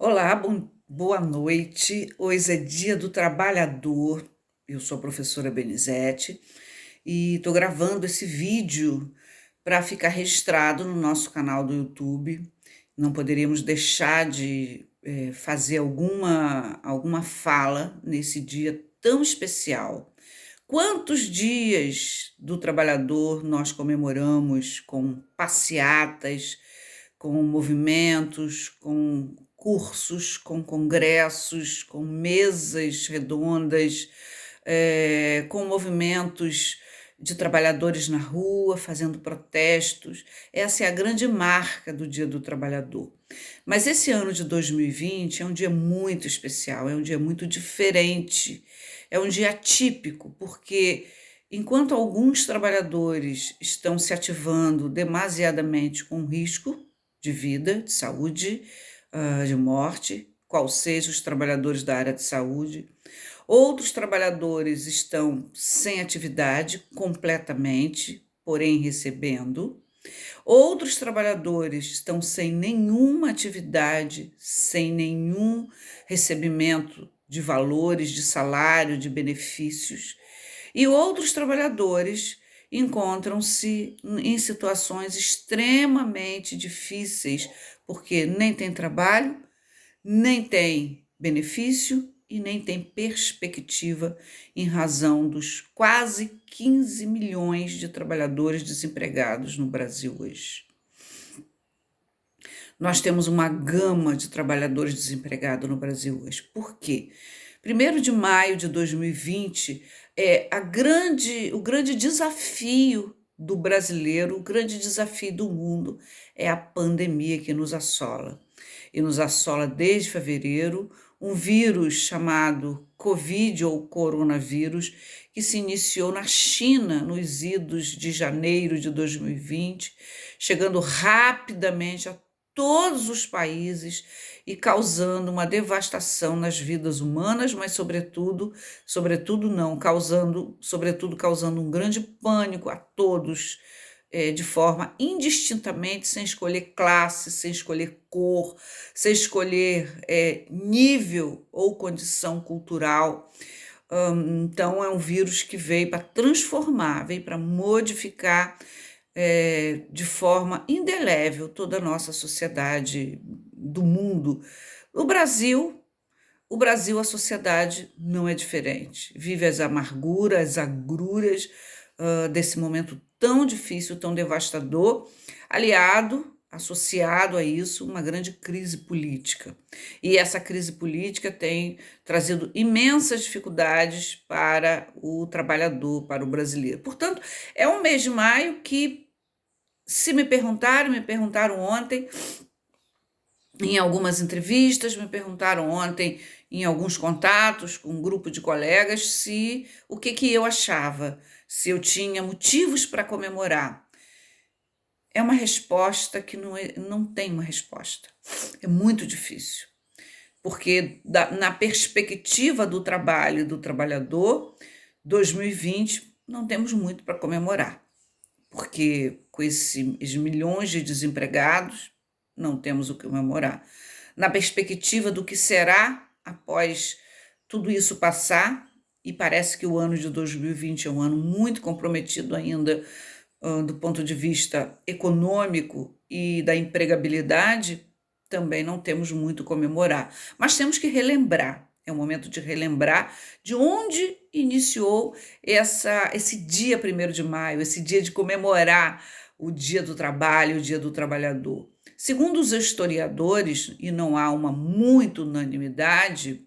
Olá, boa noite. Hoje é Dia do Trabalhador. Eu sou a professora Benizete e estou gravando esse vídeo para ficar registrado no nosso canal do YouTube. Não poderíamos deixar de fazer alguma fala nesse dia tão especial. Quantos dias do trabalhador nós comemoramos com passeatas, com movimentos, com cursos, com congressos, com mesas redondas, com movimentos de trabalhadores na rua fazendo protestos. Essa é a grande marca do Dia do Trabalhador. Mas esse ano de 2020 é um dia muito especial, é um dia muito diferente, é um dia atípico, porque enquanto alguns trabalhadores estão se ativando demasiadamente com risco de vida, de saúde, de morte, qual seja os trabalhadores da área de saúde, outros trabalhadores estão sem atividade completamente, porém recebendo. Outros trabalhadores estão sem nenhuma atividade, sem nenhum recebimento de valores, de salário, de benefícios. E outros trabalhadores encontram-se em situações extremamente difíceis, porque nem tem trabalho, nem tem benefício e nem tem perspectiva em razão dos quase 15 milhões de trabalhadores desempregados no Brasil hoje. Nós temos uma gama de trabalhadores desempregados no Brasil hoje. Por quê? 1º de maio de 2020 é o grande desafio do brasileiro, o grande desafio do mundo é a pandemia que nos assola. E nos assola desde fevereiro, um vírus chamado Covid ou coronavírus, que se iniciou na China nos idos de janeiro de 2020, chegando rapidamente a todos os países e causando uma devastação nas vidas humanas, mas sobretudo causando um grande pânico a todos, de forma indistintamente, sem escolher classe, sem escolher cor, sem escolher nível ou condição cultural. Então, é um vírus que veio para transformar, veio para modificar de forma indelével toda a nossa sociedade do mundo. O Brasil, a sociedade não é diferente. Vive as amarguras, as agruras desse momento tão difícil, tão devastador, associado a isso, uma grande crise política. E essa crise política tem trazido imensas dificuldades para o trabalhador, para o brasileiro. Portanto, é um mês de maio que, se me perguntaram ontem, em algumas entrevistas, me perguntaram ontem em alguns contatos com um grupo de colegas se o que eu achava, se eu tinha motivos para comemorar. É uma resposta que não tem uma resposta. É muito difícil, porque na perspectiva do trabalho e do trabalhador, 2020 não temos muito para comemorar, porque com esses milhões de desempregados, não temos o que comemorar. Na perspectiva do que será após tudo isso passar, e parece que o ano de 2020 é um ano muito comprometido ainda do ponto de vista econômico e da empregabilidade, também não temos muito a comemorar. Mas temos que relembrar, é o momento de relembrar de onde iniciou esse dia 1º de maio, esse dia de comemorar o Dia do Trabalho, o Dia do Trabalhador. Segundo os historiadores, e não há uma muita unanimidade,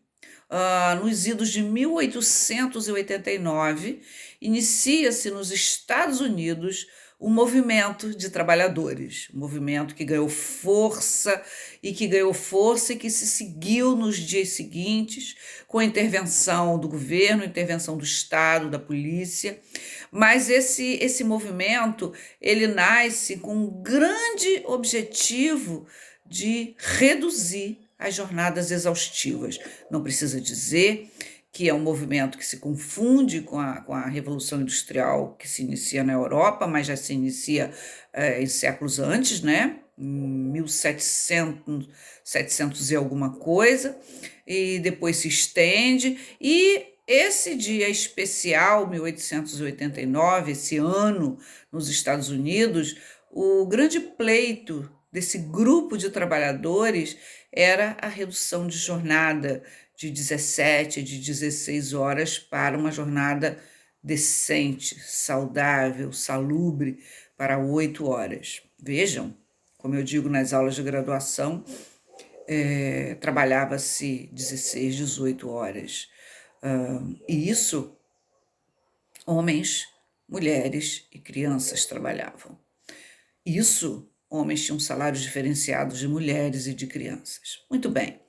nos idos de 1889, inicia-se nos Estados Unidos um movimento de trabalhadores, um movimento que ganhou força e que se seguiu nos dias seguintes, com a intervenção do governo, intervenção do Estado, da polícia. Mas esse movimento, ele nasce com um grande objetivo de reduzir as jornadas exaustivas. Não precisa dizer que é um movimento que se confunde com a Revolução Industrial que se inicia na Europa, mas já se inicia em séculos antes, né? em 1700, 700 e alguma coisa, e depois se estende, e esse dia especial, 1889, esse ano nos Estados Unidos, o grande pleito desse grupo de trabalhadores era a redução de jornada de 17, de 16 horas para uma jornada decente, saudável, salubre, para 8 horas. Vejam, como eu digo nas aulas de graduação, trabalhava-se 16, 18 horas. E isso, homens, mulheres e crianças trabalhavam. Isso, homens tinham salários diferenciados de mulheres e de crianças. Muito bem.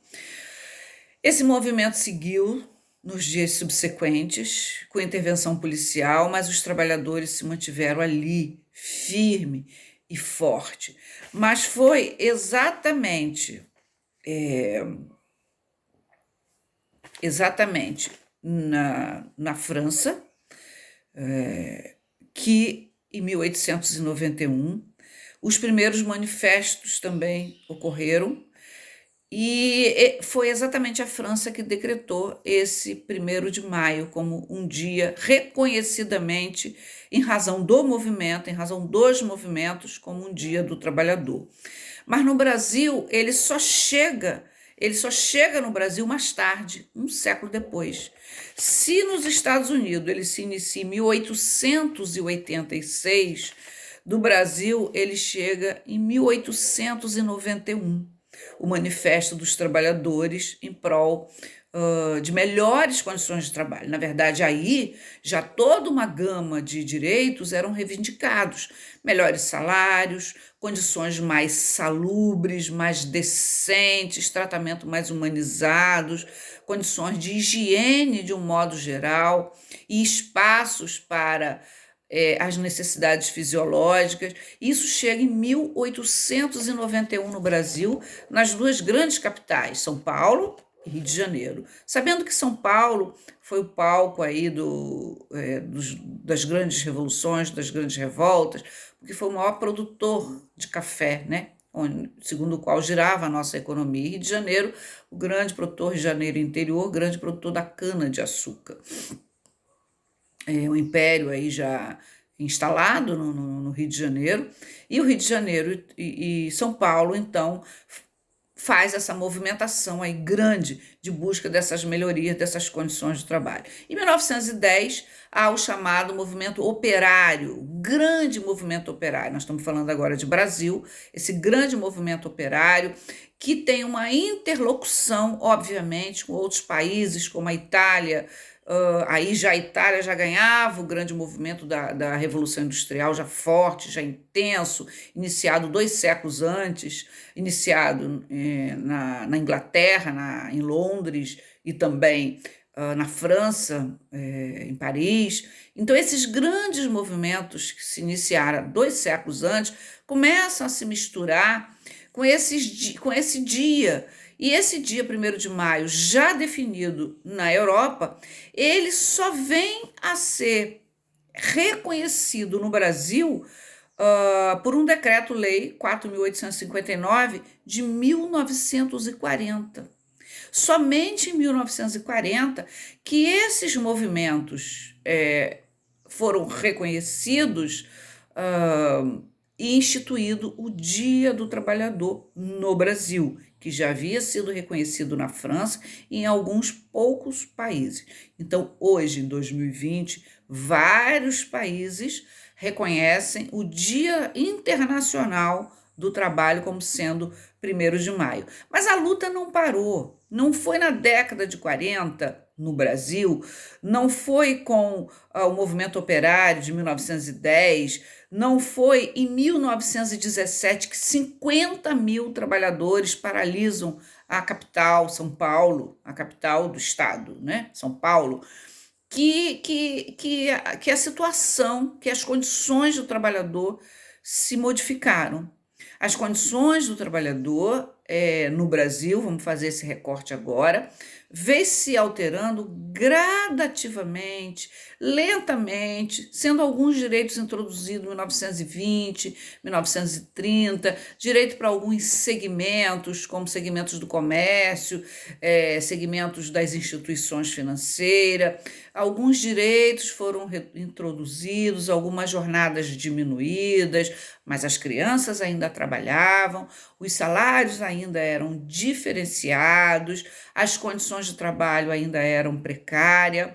Esse movimento seguiu nos dias subsequentes, com intervenção policial, mas os trabalhadores se mantiveram ali, firme e forte. Mas foi exatamente na França que, em 1891, os primeiros manifestos também ocorreram, e foi exatamente a França que decretou esse 1º de maio como um dia reconhecidamente, em razão do movimento, em razão dos movimentos, como um dia do trabalhador. Mas no Brasil, ele só chega no Brasil mais tarde, um século depois. Se nos Estados Unidos ele se inicia em 1886, do Brasil ele chega em 1891. O Manifesto dos Trabalhadores em prol de melhores condições de trabalho. Na verdade, aí já toda uma gama de direitos eram reivindicados. Melhores salários, condições mais salubres, mais decentes, tratamento mais humanizados, condições de higiene de um modo geral e espaços para as necessidades fisiológicas. Isso chega em 1891 no Brasil, nas duas grandes capitais, São Paulo e Rio de Janeiro. Sabendo que São Paulo foi o palco aí das grandes revoluções, das grandes revoltas, porque foi o maior produtor de café, né? Segundo o qual girava a nossa economia. E Rio de Janeiro, o grande produtor, Rio de Janeiro interior, grande produtor da cana-de-açúcar. O império aí já instalado no Rio de Janeiro, e o Rio de Janeiro e São Paulo, então, faz essa movimentação aí grande de busca dessas melhorias, dessas condições de trabalho. Em 1910, há o chamado movimento operário, o grande movimento operário. Nós estamos falando agora de Brasil, esse grande movimento operário, que tem uma interlocução, obviamente, com outros países, como a Itália. Aí já a Itália já ganhava o grande movimento da Revolução Industrial, já forte, já intenso, iniciado 2 séculos antes, iniciado na Inglaterra, em Londres, e também na França, em Paris. Então, esses grandes movimentos que se iniciaram 2 séculos antes começam a se misturar com esse dia. E esse dia 1º de maio, já definido na Europa, ele só vem a ser reconhecido no Brasil por um decreto-lei 4.859 de 1940. Somente em 1940 que esses movimentos foram reconhecidos e instituído o Dia do Trabalhador no Brasil, que já havia sido reconhecido na França e em alguns poucos países. Então, hoje, em 2020, vários países reconhecem o Dia Internacional do Trabalho como sendo 1º de maio. Mas a luta não parou. Não foi na década de 40, no Brasil, não foi com o movimento operário de 1910, não foi em 1917 que 50 mil trabalhadores paralisam a capital, São Paulo, a capital do estado, né? São Paulo, que a situação, que as condições do trabalhador se modificaram. As condições do trabalhador no Brasil, vamos fazer esse recorte agora, vem se alterando gradativamente, lentamente, sendo alguns direitos introduzidos em 1920, 1930, direito para alguns segmentos, como segmentos do comércio, segmentos das instituições financeiras, alguns direitos foram introduzidos, algumas jornadas diminuídas, mas as crianças ainda trabalhavam, os salários ainda eram diferenciados, as condições de trabalho ainda eram precárias.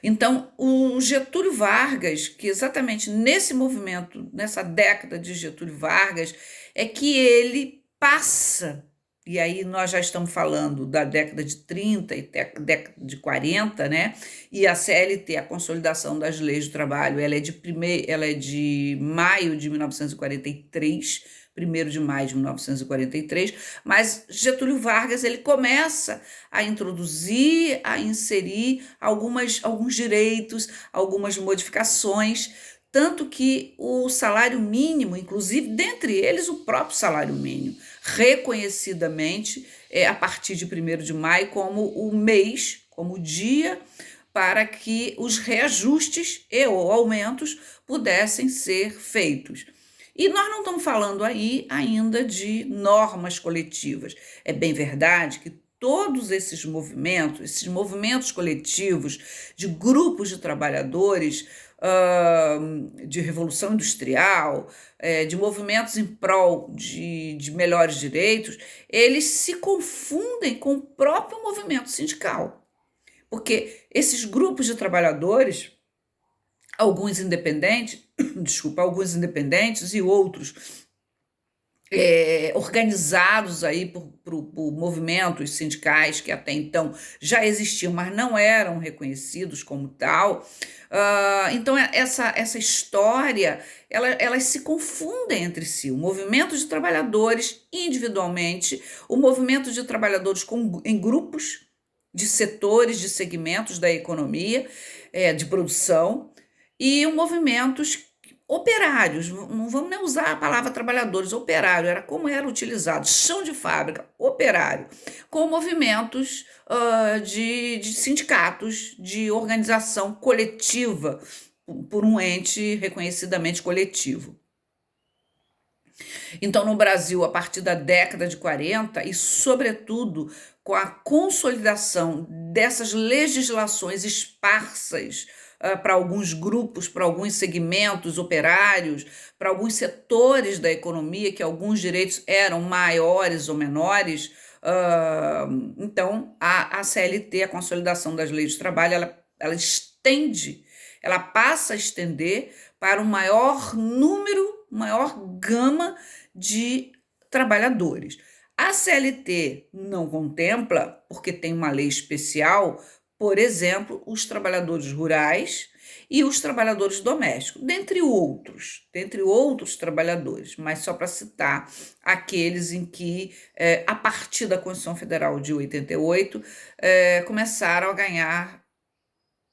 Então, o Getúlio Vargas, que exatamente nesse movimento, nessa década de Getúlio Vargas, é que ele passa, e aí nós já estamos falando da década de 30 e década de 40, né? E a CLT, a Consolidação das Leis do Trabalho, ela é de maio de 1943, 1º de maio de 1943, mas Getúlio Vargas ele começa a introduzir, a inserir alguns direitos, algumas modificações, tanto que o salário mínimo, inclusive, dentre eles, o próprio salário mínimo, reconhecidamente, a partir de 1º de maio, como o mês, como o dia para que os reajustes e ou aumentos pudessem ser feitos. E nós não estamos falando aí ainda de normas coletivas. É bem verdade que todos esses movimentos coletivos de grupos de trabalhadores, de revolução industrial, de movimentos em prol de melhores direitos, eles se confundem com o próprio movimento sindical. Porque esses grupos de trabalhadores, alguns independentes e outros organizados aí por movimentos sindicais que até então já existiam, mas não eram reconhecidos como tal. Então, essa história, elas se confundem entre si. O movimento de trabalhadores individualmente, o movimento de trabalhadores em grupos de setores, de segmentos da economia, de produção, e movimentos operários, não vamos nem usar a palavra trabalhadores, operário, era como era utilizado, chão de fábrica, operário, com movimentos de sindicatos, de organização coletiva, por um ente reconhecidamente coletivo. Então, no Brasil, a partir da década de 40, e, sobretudo, com a consolidação dessas legislações esparsas para alguns grupos, para alguns segmentos operários, para alguns setores da economia, que alguns direitos eram maiores ou menores, então a CLT, a Consolidação das Leis do Trabalho, ela passa a estender para um maior número, maior gama de trabalhadores. A CLT não contempla, porque tem uma lei especial, por exemplo, os trabalhadores rurais e os trabalhadores domésticos, dentre outros trabalhadores, mas só para citar aqueles em que, a partir da Constituição Federal de 88, começaram a ganhar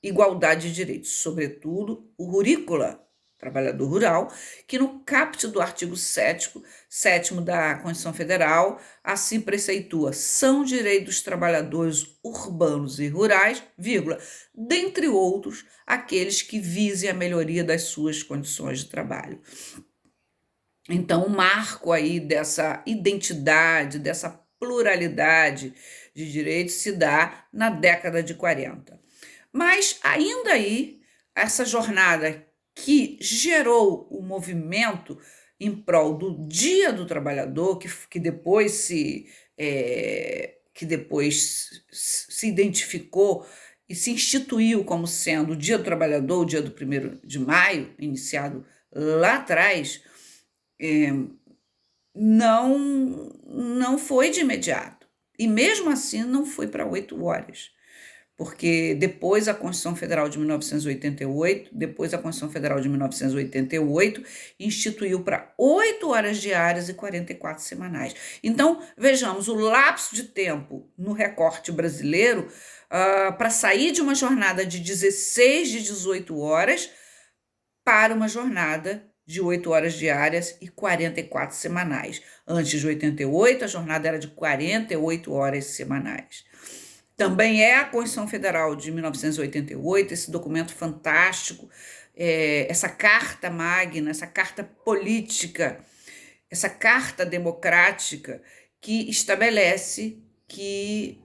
igualdade de direitos, sobretudo o rurícola, trabalhador rural, que no caput do artigo 7º da Constituição Federal, assim preceitua, são direitos dos trabalhadores urbanos e rurais, dentre outros, aqueles que visem a melhoria das suas condições de trabalho. Então, o marco aí dessa identidade, dessa pluralidade de direitos se dá na década de 40. Mas, ainda aí, essa jornada que gerou o movimento em prol do Dia do Trabalhador, que depois se identificou e se instituiu como sendo o Dia do Trabalhador, o dia do 1º de maio, iniciado lá atrás, não foi de imediato. E mesmo assim não foi para 8 horas. Porque depois a Constituição Federal de 1988 instituiu para 8 horas diárias e 44 semanais. Então, vejamos o lapso de tempo no recorte brasileiro para sair de uma jornada de 16, de 18 horas para uma jornada de 8 horas diárias e 44 semanais. Antes de 88, a jornada era de 48 horas semanais. Também é a Constituição Federal de 1988, esse documento fantástico, essa carta magna, essa carta política, essa carta democrática que estabelece que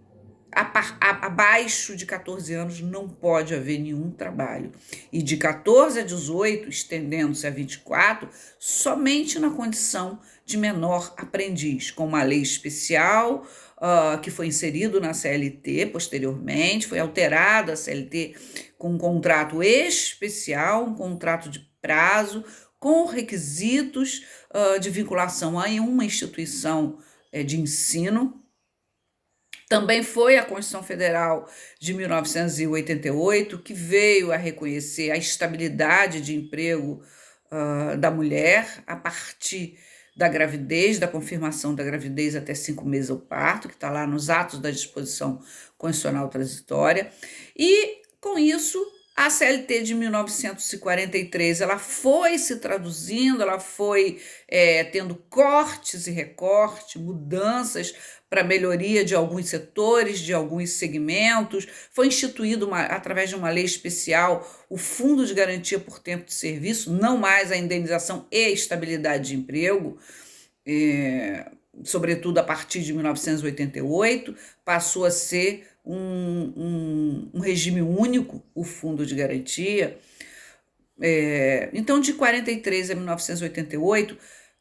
abaixo de 14 anos não pode haver nenhum trabalho. E de 14 a 18, estendendo-se a 24, somente na condição de menor aprendiz, com uma lei especial que foi inserido na CLT posteriormente, foi alterada a CLT com um contrato especial, um contrato de prazo, com requisitos de vinculação a uma instituição de ensino. Também foi a Constituição Federal de 1988 que veio a reconhecer a estabilidade de emprego da mulher a partir da gravidez, da confirmação da gravidez até 5 meses ao parto, que está lá nos atos da disposição constitucional transitória. E, com isso, a CLT de 1943, ela foi se traduzindo, ela foi tendo cortes e recortes, mudanças para melhoria de alguns setores, de alguns segmentos. Foi instituído, através de uma lei especial, o Fundo de Garantia por Tempo de Serviço, não mais a indenização e estabilidade de emprego, sobretudo a partir de 1988, passou a ser um regime único, o Fundo de Garantia. Então, de 43 a 1988,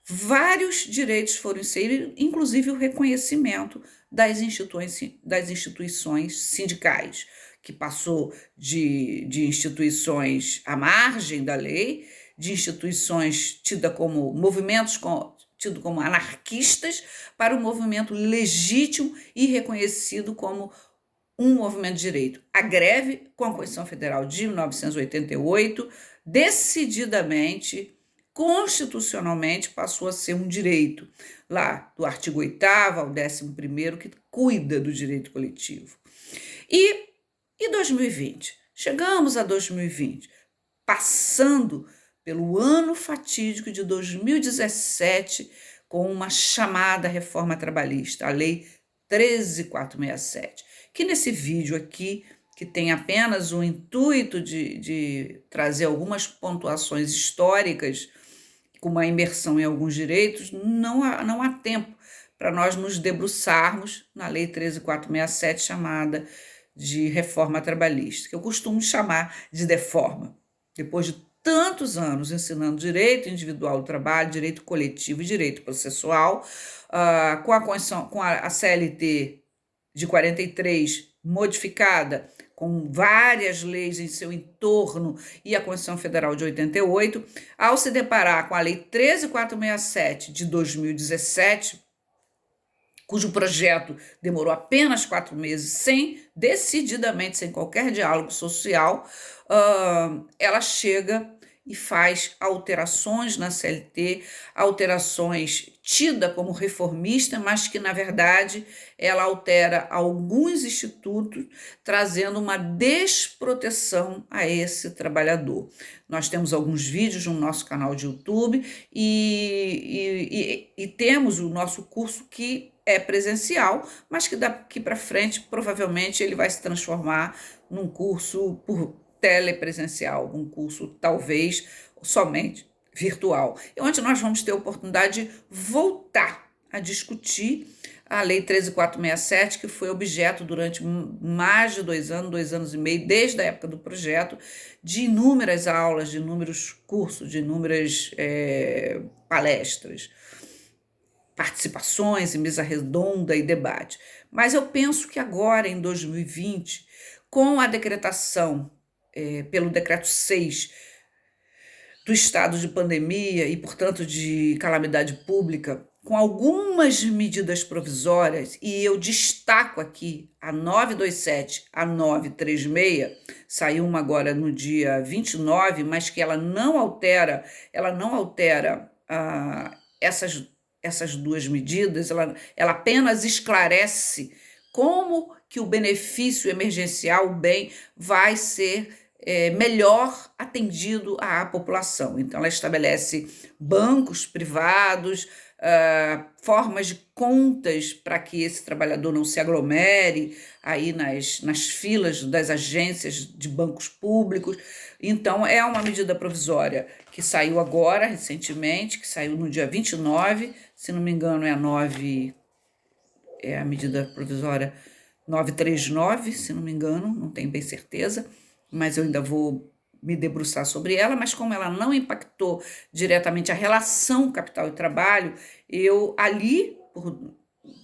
vários direitos foram inseridos, inclusive o reconhecimento das instituições sindicais, que passou de instituições à margem da lei, de instituições tidas como movimentos tido como anarquistas, para um movimento legítimo e reconhecido como um movimento de direito. A greve, com a Constituição Federal de 1988, decididamente, constitucionalmente, passou a ser um direito, lá do artigo 8º ao 11º, que cuida do direito coletivo. E 2020? Chegamos a 2020, passando pelo ano fatídico de 2017, com uma chamada reforma trabalhista, a Lei 13.467, que nesse vídeo aqui, que tem apenas o intuito de trazer algumas pontuações históricas, com uma imersão em alguns direitos, não há tempo para nós nos debruçarmos na Lei 13.467, chamada de reforma trabalhista, que eu costumo chamar de deforma. Depois de tantos anos ensinando direito individual do trabalho, direito coletivo e direito processual, com a CLT de 43 modificada, com várias leis em seu entorno, e a Constituição Federal de 88, ao se deparar com a Lei 13.467 de 2017, cujo projeto demorou apenas 4 meses, decididamente sem qualquer diálogo social, ela chega e faz alterações na CLT, alterações tidas como reformista, mas que, na verdade, ela altera alguns institutos, trazendo uma desproteção a esse trabalhador. Nós temos alguns vídeos no nosso canal de YouTube e temos o nosso curso que é presencial, mas que daqui para frente, provavelmente, ele vai se transformar num curso por telepresencial, um curso talvez somente virtual, onde nós vamos ter a oportunidade de voltar a discutir a Lei 13.467, que foi objeto durante mais de 2 anos e meio, desde a época do projeto, de inúmeras aulas, de inúmeros cursos, de inúmeras palestras, participações em mesa redonda e debate. Mas eu penso que agora, em 2020, com a decretação pelo Decreto 6 do estado de pandemia e, portanto, de calamidade pública, com algumas medidas provisórias, e eu destaco aqui a 927, a 936, saiu uma agora no dia 29, mas que ela não altera essas duas medidas, ela apenas esclarece como que o benefício emergencial, o bem, vai ser melhor atendido à população. Então, ela estabelece bancos privados, formas de contas para que esse trabalhador não se aglomere aí nas filas das agências de bancos públicos. Então, é uma medida provisória que saiu agora, recentemente, que saiu no dia 29, se não me engano, é a medida provisória 939, se não me engano, não tenho bem certeza, mas eu ainda vou me debruçar sobre ela, mas como ela não impactou diretamente a relação capital e trabalho, eu ali,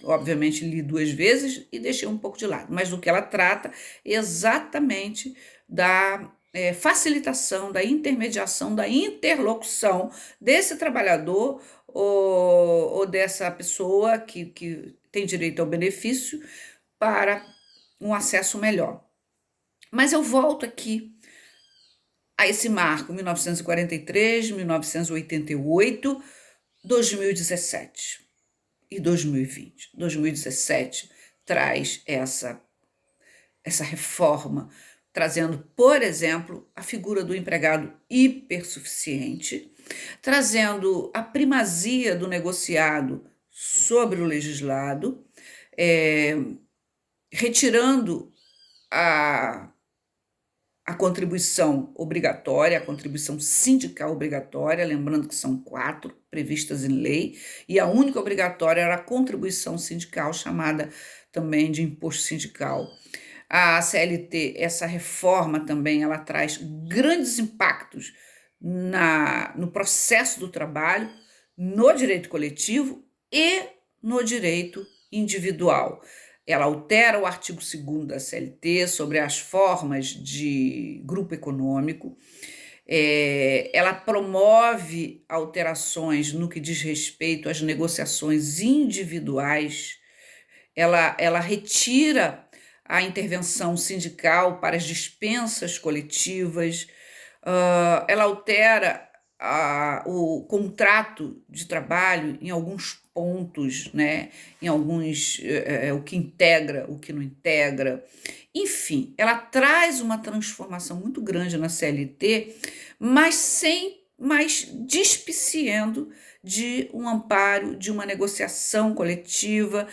obviamente li 2 vezes e deixei um pouco de lado, mas do que ela trata exatamente da facilitação, da intermediação, da interlocução desse trabalhador ou dessa pessoa que tem direito ao benefício para um acesso melhor. Mas eu volto aqui a esse marco 1943, 1988, 2017 e 2020. 2017 traz essa reforma, trazendo, por exemplo, a figura do empregado hipersuficiente, trazendo a primazia do negociado sobre o legislado, retirando a contribuição obrigatória, a contribuição sindical obrigatória, lembrando que são 4 previstas em lei, e a única obrigatória era a contribuição sindical, chamada também de imposto sindical. A CLT, essa reforma também, ela traz grandes impactos no processo do trabalho, no direito coletivo e no direito individual. Ela altera o artigo 2º da CLT sobre as formas de grupo econômico, ela promove alterações no que diz respeito às negociações individuais, ela retira a intervenção sindical para as dispensas coletivas, ela altera o contrato de trabalho em alguns pontos, né? Em alguns, o que integra, o que não integra. Enfim, ela traz uma transformação muito grande na CLT, mas despiciando de um amparo, de uma negociação coletiva,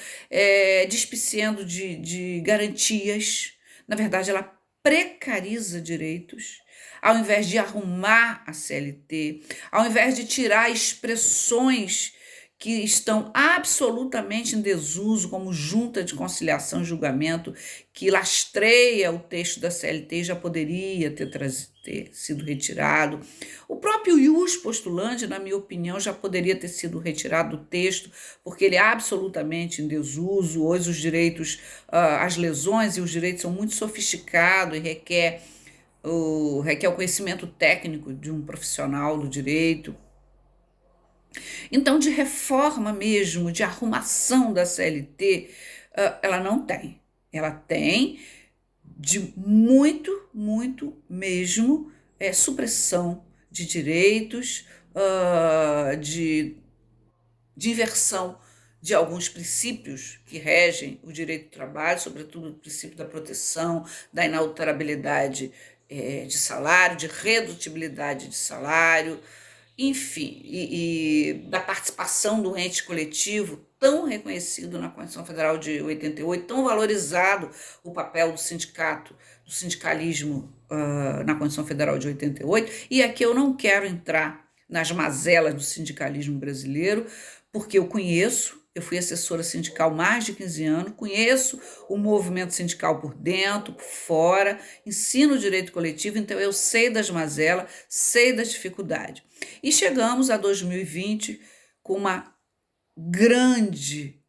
despiciando de garantias. Na verdade, ela precariza direitos, ao invés de arrumar a CLT, ao invés de tirar expressões que estão absolutamente em desuso, como junta de conciliação e julgamento, que lastreia o texto da CLT e já poderia ter sido retirado. O próprio ius postulante, na minha opinião, já poderia ter sido retirado do texto, porque ele é absolutamente em desuso. Hoje os direitos, as lesões e os direitos são muito sofisticados e requer o conhecimento técnico de um profissional do direito. Então, de reforma mesmo, de arrumação da CLT, ela não tem. Ela tem de muito, muito mesmo supressão de direitos, de inversão de alguns princípios que regem o direito do trabalho, sobretudo o princípio da proteção, da inalterabilidade de salário, de redutibilidade de salário, enfim, e da participação do ente coletivo, tão reconhecido na Constituição Federal de 88, tão valorizado o papel do sindicato, do sindicalismo na Constituição Federal de 88, e aqui eu não quero entrar nas mazelas do sindicalismo brasileiro, porque eu fui assessora sindical mais de 15 anos, conheço o movimento sindical por dentro, por fora, ensino direito coletivo, então eu sei das mazelas, sei das dificuldades. E chegamos a 2020 com um grande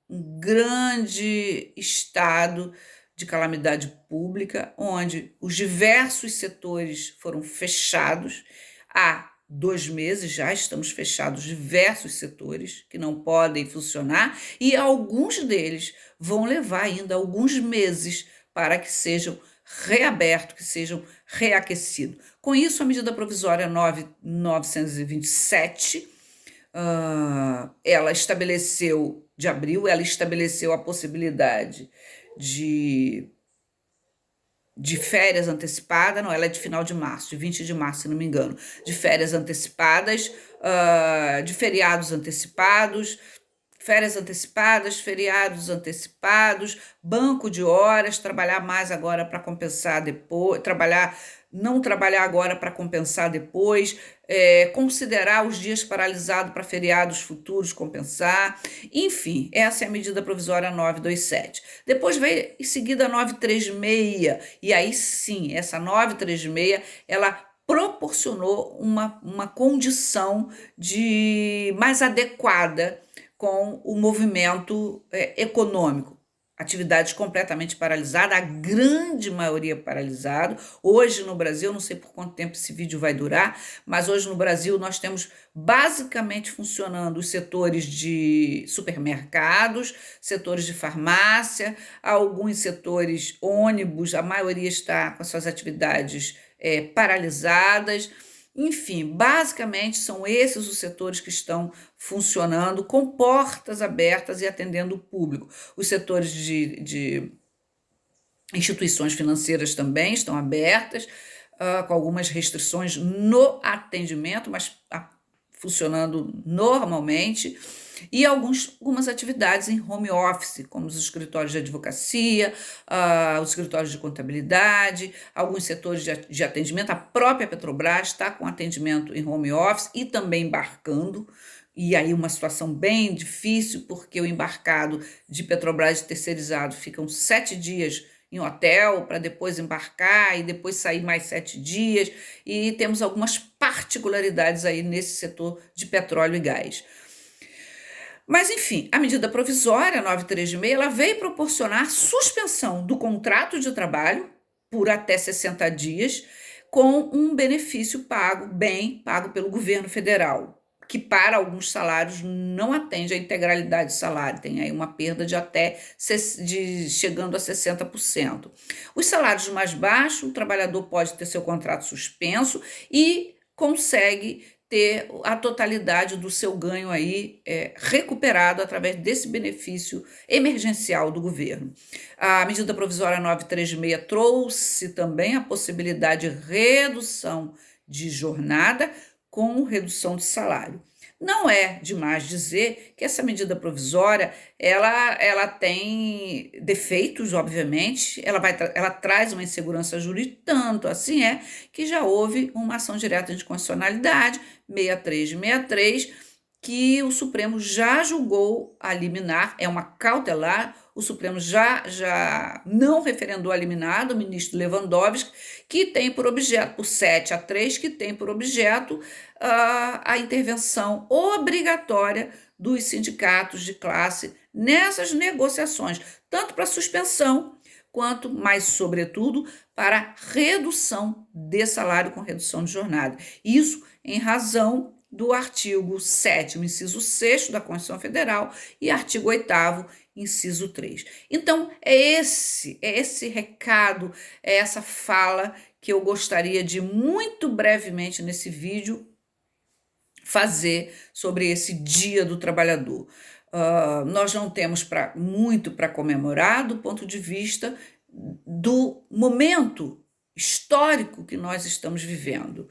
estado de calamidade pública, onde os diversos setores foram fechados. Há 2 meses já estamos fechados diversos setores que não podem funcionar e alguns deles vão levar ainda alguns meses para que sejam reabertos, que sejam reaquecidos. Com isso, a medida provisória 927, ela estabeleceu, de abril, ela estabeleceu a possibilidade de de férias antecipadas, não, ela é de final de março, de 20 de março, se não me engano, de férias antecipadas, de feriados antecipados, férias antecipadas, feriados antecipados, banco de horas, trabalhar mais agora para compensar depois, não trabalhar agora para compensar depois, considerar os dias paralisados para feriados futuros compensar. Enfim, essa é a medida provisória 927. Depois veio em seguida a 936, e aí sim, essa 936, ela proporcionou uma condição de mais adequada com o movimento econômico. Atividades completamente paralisadas, a grande maioria paralisado. Hoje no Brasil, não sei por quanto tempo esse vídeo vai durar, mas hoje no Brasil nós temos basicamente funcionando os setores de supermercados, setores de farmácia, alguns setores ônibus, a maioria está com as suas atividades paralisadas. Enfim, basicamente são esses os setores que estão funcionando com portas abertas e atendendo o público. Os setores de instituições financeiras também estão abertas, com algumas restrições no atendimento, mas funcionando normalmente, e algumas atividades em home office, como os escritórios de advocacia, os escritórios de contabilidade, alguns setores de atendimento. A própria Petrobras está com atendimento em home office e também embarcando, e aí uma situação bem difícil, porque o embarcado de Petrobras terceirizado ficam 7 dias em hotel para depois embarcar e depois sair mais 7 dias, e temos algumas particularidades aí nesse setor de petróleo e gás. Mas, enfim, a medida provisória 936, ela veio proporcionar suspensão do contrato de trabalho por até 60 dias, com um benefício pago pelo governo federal, que para alguns salários não atende à integralidade do salário, tem aí uma perda chegando a 60%. Os salários mais baixos, o trabalhador pode ter seu contrato suspenso e consegue ter a totalidade do seu ganho aí recuperado através desse benefício emergencial do governo. A medida provisória 936 trouxe também a possibilidade de redução de jornada com redução de salário. Não é demais dizer que essa medida provisória ela tem defeitos, obviamente, ela traz uma insegurança jurídica, tanto assim que já houve uma ação direta de constitucionalidade, 6363, que o Supremo já julgou a liminar, é uma cautelar, o Supremo já não referendou a liminar do ministro Lewandowski, que tem por objeto, por 7-3, que tem por objeto a intervenção obrigatória dos sindicatos de classe nessas negociações, tanto para suspensão quanto, mais sobretudo, para redução de salário com redução de jornada. Isso em razão do artigo 7º, inciso 6º da Constituição Federal e artigo 8º, inciso 3. Então, é esse recado, é essa fala que eu gostaria de, muito brevemente nesse vídeo, fazer sobre esse Dia do Trabalhador. Nós não temos muito para comemorar do ponto de vista do momento histórico que nós estamos vivendo,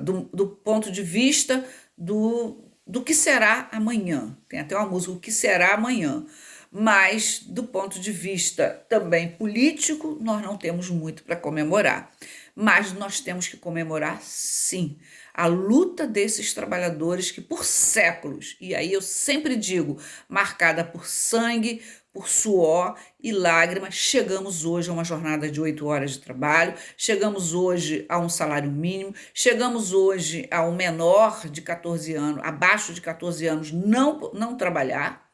do ponto de vista do que será amanhã. Tem até uma música, O Que Será Amanhã. Mas, do ponto de vista também político, nós não temos muito para comemorar. Mas nós temos que comemorar, sim, a luta desses trabalhadores que por séculos, e aí eu sempre digo, marcada por sangue, por suor e lágrimas, chegamos hoje a uma jornada de 8 horas de trabalho, chegamos hoje a um salário mínimo, chegamos hoje a um menor de 14 anos, abaixo de 14 anos, não trabalhar.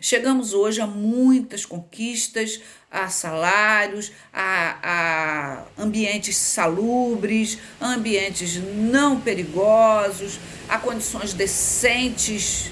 Chegamos hoje a muitas conquistas, a salários, a ambientes salubres, ambientes não perigosos, a condições decentes,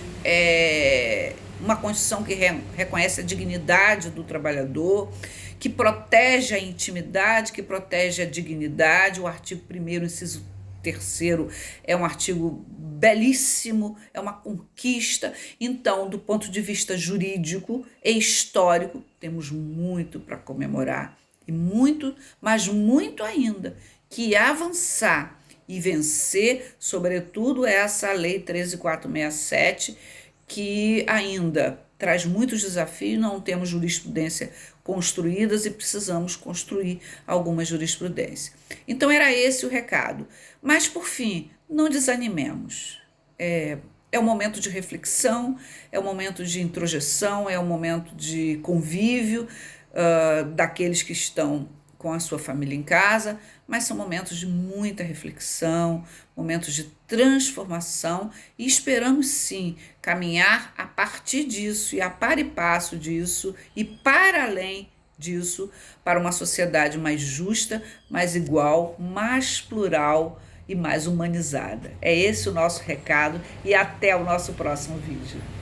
uma Constituição que reconhece a dignidade do trabalhador, que protege a intimidade, que protege a dignidade. O artigo 1º, inciso 3º, é um artigo belíssimo, é uma conquista. Então, do ponto de vista jurídico e histórico, temos muito para comemorar e muito, mas muito ainda, que avançar e vencer, sobretudo essa Lei 13.467, que ainda traz muitos desafios, não temos jurisprudência construídas e precisamos construir alguma jurisprudência. Então era esse o recado. Mas, por fim, não desanimemos. É um momento de reflexão, é um momento de introjeção, é um momento de convívio daqueles que estão com a sua família em casa, mas são momentos de muita reflexão, momentos de transformação e esperamos sim caminhar a partir disso e a par e passo disso e para além disso para uma sociedade mais justa, mais igual, mais plural e mais humanizada. É esse o nosso recado e até o nosso próximo vídeo.